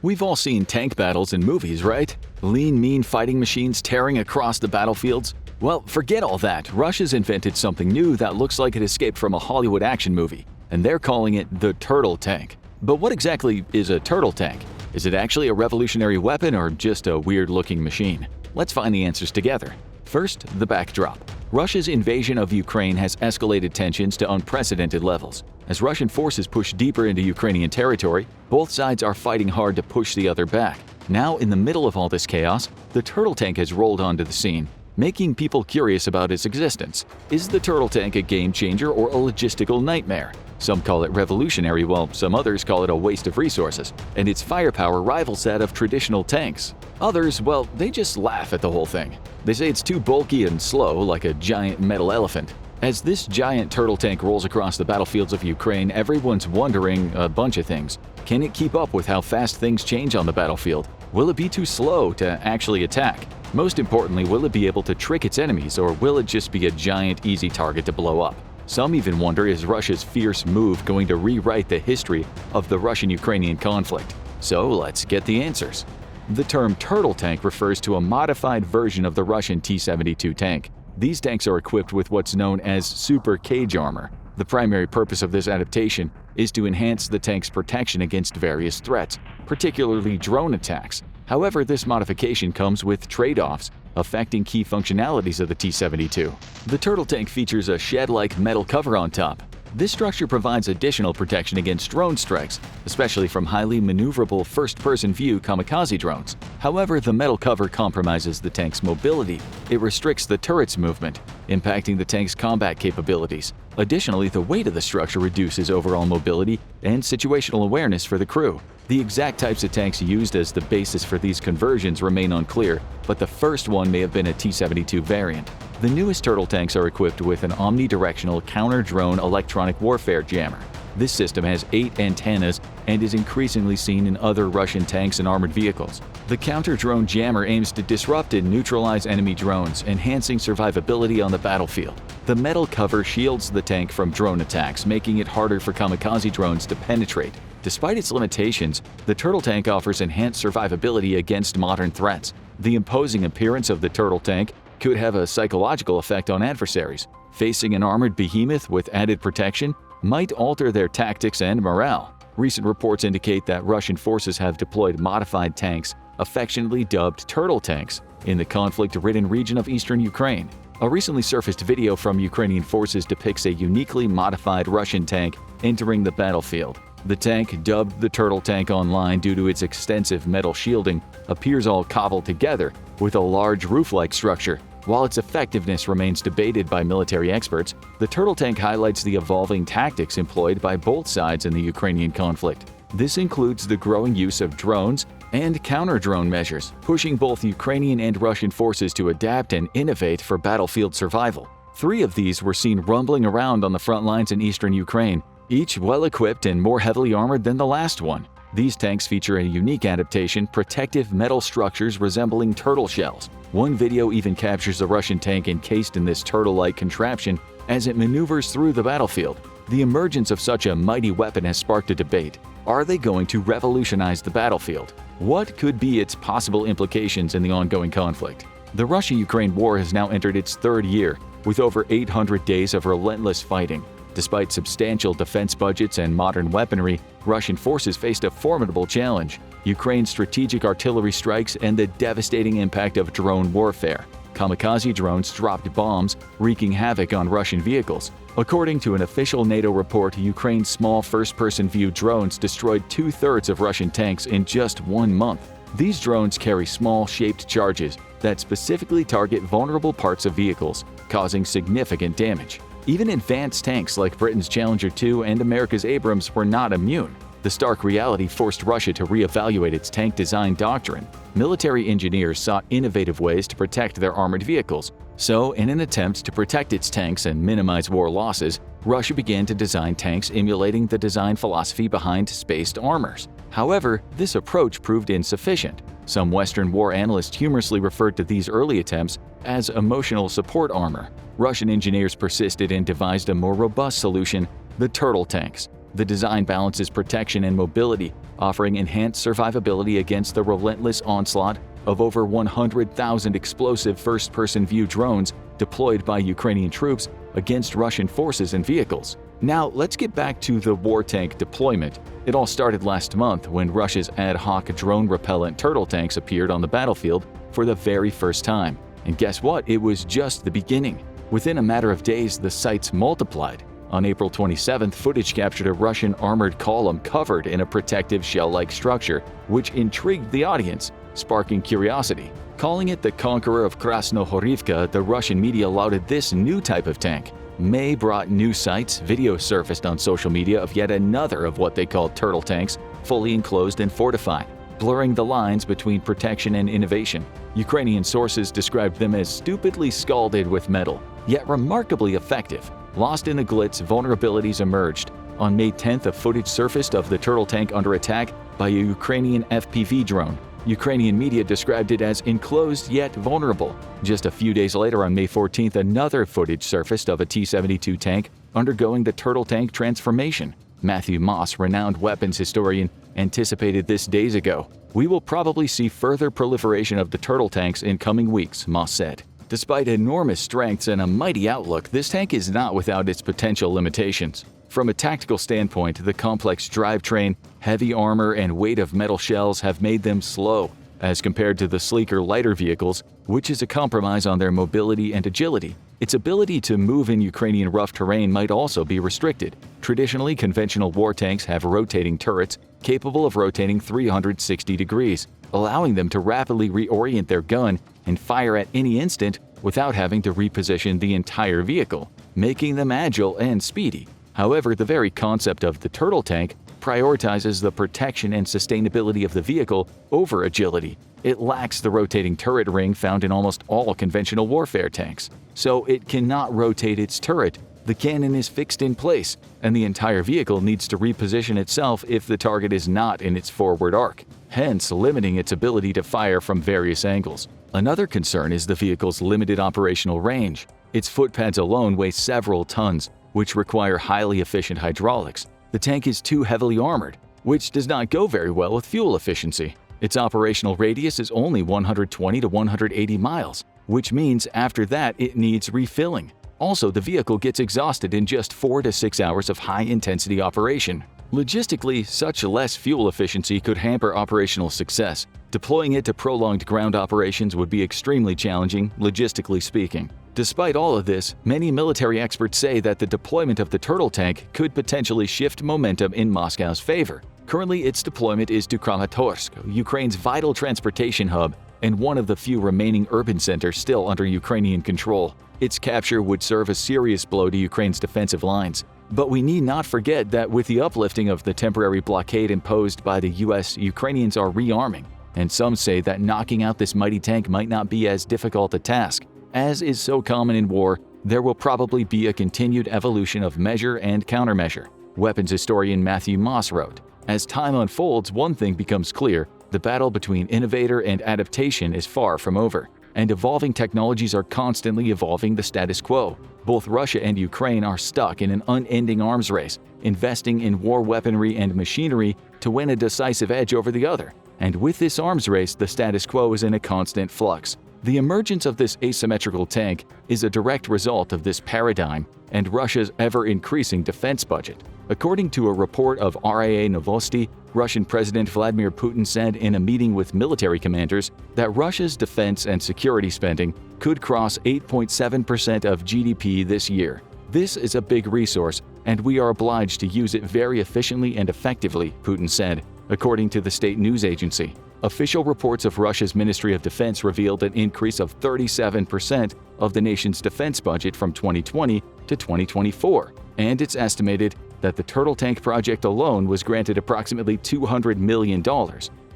We've all seen tank battles in movies, right? Lean, mean fighting machines tearing across the battlefields? Well, forget all that. Russia's invented something new that looks like it escaped from a Hollywood action movie, and they're calling it the turtle tank. But what exactly is a turtle tank? Is it actually a revolutionary weapon or just a weird-looking machine? Let's find the answers together. First, the backdrop. Russia's invasion of Ukraine has escalated tensions to unprecedented levels. As Russian forces push deeper into Ukrainian territory, both sides are fighting hard to push the other back. Now, in the middle of all this chaos, the turtle tank has rolled onto the scene, making people curious about its existence. Is the turtle tank a game changer or a logistical nightmare? Some call it revolutionary, while some others call it a waste of resources, and its firepower rivals that of traditional tanks. Others, well, they just laugh at the whole thing. They say it's too bulky and slow, like a giant metal elephant. As this giant turtle tank rolls across the battlefields of Ukraine, everyone's wondering a bunch of things. Can it keep up with how fast things change on the battlefield? Will it be too slow to actually attack? Most importantly, will it be able to trick its enemies, or will it just be a giant, easy target to blow up? Some even wonder, is Russia's fierce move going to rewrite the history of the Russian-Ukrainian conflict? So let's get the answers. The term turtle tank refers to a modified version of the Russian T-72 tank. These tanks are equipped with what's known as super cage armor. The primary purpose of this adaptation is to enhance the tank's protection against various threats, particularly drone attacks. However, this modification comes with trade-offs, affecting key functionalities of the T-72. The turtle tank features a shed-like metal cover on top. This structure provides additional protection against drone strikes, especially from highly maneuverable first-person view kamikaze drones. However, the metal cover compromises the tank's mobility. It restricts the turret's movement, impacting the tank's combat capabilities. Additionally, the weight of the structure reduces overall mobility and situational awareness for the crew. The exact types of tanks used as the basis for these conversions remain unclear, but the first one may have been a T-72 variant. The newest turtle tanks are equipped with an omnidirectional counter-drone electronic warfare jammer. This system has 8 antennas and is increasingly seen in other Russian tanks and armored vehicles. The counter-drone jammer aims to disrupt and neutralize enemy drones, enhancing survivability on the battlefield. The metal cover shields the tank from drone attacks, making it harder for kamikaze drones to penetrate. Despite its limitations, the turtle tank offers enhanced survivability against modern threats. The imposing appearance of the turtle tank could have a psychological effect on adversaries. Facing an armored behemoth with added protection might alter their tactics and morale. Recent reports indicate that Russian forces have deployed modified tanks, affectionately dubbed turtle tanks, in the conflict-ridden region of eastern Ukraine. A recently surfaced video from Ukrainian forces depicts a uniquely modified Russian tank entering the battlefield. The tank, dubbed the Turtle Tank online due to its extensive metal shielding, appears all cobbled together with a large roof-like structure. While its effectiveness remains debated by military experts, the Turtle Tank highlights the evolving tactics employed by both sides in the Ukrainian conflict. This includes the growing use of drones and counter-drone measures, pushing both Ukrainian and Russian forces to adapt and innovate for battlefield survival. 3 of these were seen rumbling around on the front lines in eastern Ukraine, each well-equipped and more heavily armored than the last one. These tanks feature a unique adaptation, protective metal structures resembling turtle shells. One video even captures a Russian tank encased in this turtle-like contraption as it maneuvers through the battlefield. The emergence of such a mighty weapon has sparked a debate. Are they going to revolutionize the battlefield? What could be its possible implications in the ongoing conflict? The Russia-Ukraine war has now entered its 3rd year, with over 800 days of relentless fighting. Despite substantial defense budgets and modern weaponry, Russian forces faced a formidable challenge: Ukraine's strategic artillery strikes and the devastating impact of drone warfare. Kamikaze drones dropped bombs, wreaking havoc on Russian vehicles. According to an official NATO report, Ukraine's small first-person view drones destroyed 2/3 of Russian tanks in just 1 month. These drones carry small, shaped charges that specifically target vulnerable parts of vehicles, causing significant damage. Even advanced tanks like Britain's Challenger 2 and America's Abrams were not immune. The stark reality forced Russia to reevaluate its tank design doctrine. Military engineers sought innovative ways to protect their armored vehicles. So, in an attempt to protect its tanks and minimize war losses, Russia began to design tanks emulating the design philosophy behind spaced armors. However, this approach proved insufficient. Some Western war analysts humorously referred to these early attempts as emotional support armor. Russian engineers persisted and devised a more robust solution: the turtle tanks. The design balances protection and mobility, offering enhanced survivability against the relentless onslaught of over 100,000 explosive first-person view drones deployed by Ukrainian troops against Russian forces and vehicles. Now, let's get back to the war tank deployment. It all started last month when Russia's ad hoc drone-repellent turtle tanks appeared on the battlefield for the very first time. And guess what? It was just the beginning. Within a matter of days, the sights multiplied. On April 27th, footage captured a Russian armored column covered in a protective shell-like structure, which intrigued the audience, sparking curiosity. Calling it the Conqueror of Krasnohorivka, the Russian media lauded this new type of tank. May brought new sights. Video surfaced on social media of yet another of what they called turtle tanks, fully enclosed and fortified, blurring the lines between protection and innovation. Ukrainian sources described them as stupidly scalded with metal, yet remarkably effective. Lost in the glitz, vulnerabilities emerged. On May 10th, a footage surfaced of the turtle tank under attack by a Ukrainian FPV drone. Ukrainian media described it as enclosed yet vulnerable. Just a few days later, on May 14th, another footage surfaced of a T-72 tank undergoing the turtle tank transformation. Matthew Moss, renowned weapons historian, anticipated this days ago. "We will probably see further proliferation of the turtle tanks in coming weeks," Moss said. Despite enormous strengths and a mighty outlook, this tank is not without its potential limitations. From a tactical standpoint, the complex drivetrain, heavy armor, and weight of metal shells have made them slow, as compared to the sleeker, lighter vehicles, which is a compromise on their mobility and agility. Its ability to move in Ukrainian rough terrain might also be restricted. Traditionally, conventional war tanks have rotating turrets capable of rotating 360 degrees, allowing them to rapidly reorient their gun and fire at any instant without having to reposition the entire vehicle, making them agile and speedy. However, the very concept of the turtle tank prioritizes the protection and sustainability of the vehicle over agility. It lacks the rotating turret ring found in almost all conventional warfare tanks, so it cannot rotate its turret. The cannon is fixed in place, and the entire vehicle needs to reposition itself if the target is not in its forward arc, hence limiting its ability to fire from various angles. Another concern is the vehicle's limited operational range. Its footpads alone weigh several tons, which require highly efficient hydraulics. The tank is too heavily armored, which does not go very well with fuel efficiency. Its operational radius is only 120 to 180 miles, which means after that it needs refilling. Also, the vehicle gets exhausted in just 4 to 6 hours of high-intensity operation. Logistically, such less fuel efficiency could hamper operational success. Deploying it to prolonged ground operations would be extremely challenging, logistically speaking. Despite all of this, many military experts say that the deployment of the turtle tank could potentially shift momentum in Moscow's favor. Currently, its deployment is to Kramatorsk, Ukraine's vital transportation hub and one of the few remaining urban centers still under Ukrainian control. Its capture would serve a serious blow to Ukraine's defensive lines. But we need not forget that with the uplifting of the temporary blockade imposed by the US, Ukrainians are rearming, and some say that knocking out this mighty tank might not be as difficult a task. As is so common in war, there will probably be a continued evolution of measure and countermeasure. Weapons historian Matthew Moss wrote, "As time unfolds, one thing becomes clear: the battle between innovator and adaptation is far from over, and evolving technologies are constantly evolving the status quo. Both Russia and Ukraine are stuck in an unending arms race, investing in war weaponry and machinery to win a decisive edge over the other. And with this arms race, the status quo is in a constant flux. The emergence of this asymmetrical tank is a direct result of this paradigm and Russia's ever-increasing defense budget." According to a report of RIA Novosti, Russian President Vladimir Putin said in a meeting with military commanders that Russia's defense and security spending could cross 8.7% of GDP this year. "This is a big resource, and we are obliged to use it very efficiently and effectively," Putin said, according to the state news agency. Official reports of Russia's Ministry of Defense revealed an increase of 37% of the nation's defense budget from 2020 to 2024, and it's estimated that the Turtle Tank project alone was granted approximately $200 million.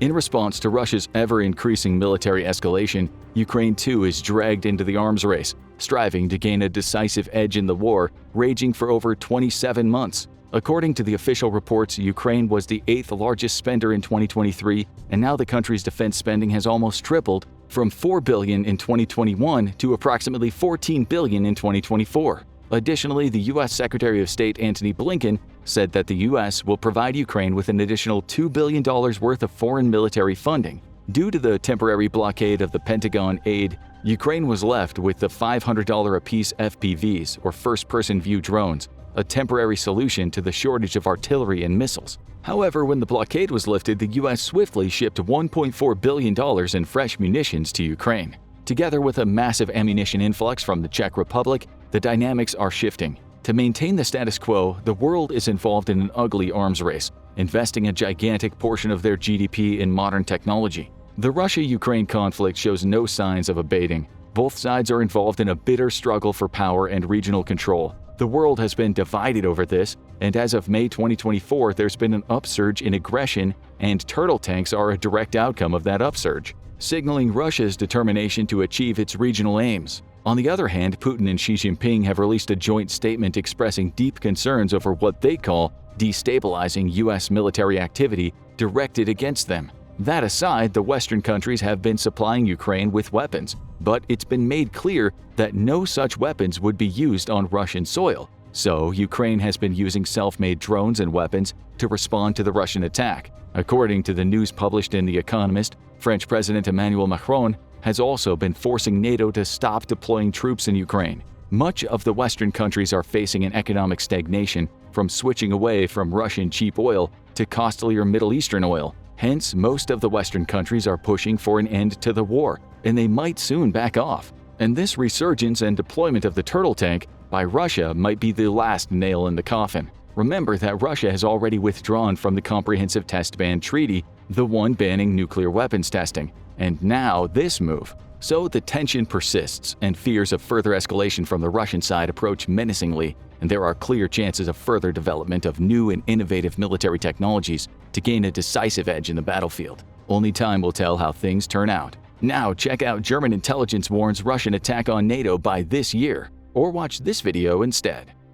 In response to Russia's ever-increasing military escalation, Ukraine too is dragged into the arms race, striving to gain a decisive edge in the war, raging for over 27 months. According to the official reports, Ukraine was the 8th largest spender in 2023, and now the country's defense spending has almost tripled from $4 billion in 2021 to approximately $14 billion in 2024. Additionally, the U.S. Secretary of State Antony Blinken said that the U.S. will provide Ukraine with an additional $2 billion worth of foreign military funding. Due to the temporary blockade of the Pentagon aid, Ukraine was left with the $500 apiece FPVs, or first-person view drones, a temporary solution to the shortage of artillery and missiles. However, when the blockade was lifted, the U.S. swiftly shipped $1.4 billion in fresh munitions to Ukraine. Together with a massive ammunition influx from the Czech Republic, the dynamics are shifting. To maintain the status quo, the world is involved in an ugly arms race, investing a gigantic portion of their GDP in modern technology. The Russia-Ukraine conflict shows no signs of abating. Both sides are involved in a bitter struggle for power and regional control. The world has been divided over this, and as of May 2024, there's been an upsurge in aggression, and turtle tanks are a direct outcome of that upsurge, signaling Russia's determination to achieve its regional aims. On the other hand, Putin and Xi Jinping have released a joint statement expressing deep concerns over what they call destabilizing U.S. military activity directed against them. That aside, the Western countries have been supplying Ukraine with weapons, but it's been made clear that no such weapons would be used on Russian soil. So, Ukraine has been using self-made drones and weapons to respond to the Russian attack. According to the news published in The Economist, French President Emmanuel Macron has also been forcing NATO to stop deploying troops in Ukraine. Much of the Western countries are facing an economic stagnation from switching away from Russian cheap oil to costlier Middle Eastern oil. Hence, most of the Western countries are pushing for an end to the war, and they might soon back off. And this resurgence and deployment of the turtle tank by Russia might be the last nail in the coffin. Remember that Russia has already withdrawn from the Comprehensive Test Ban Treaty, the one banning nuclear weapons testing, and now this move. So the tension persists, and fears of further escalation from the Russian side approach menacingly, and there are clear chances of further development of new and innovative military technologies to gain a decisive edge in the battlefield. Only time will tell how things turn out. Now check out German intelligence warns Russian attack on NATO by this year, or watch this video instead.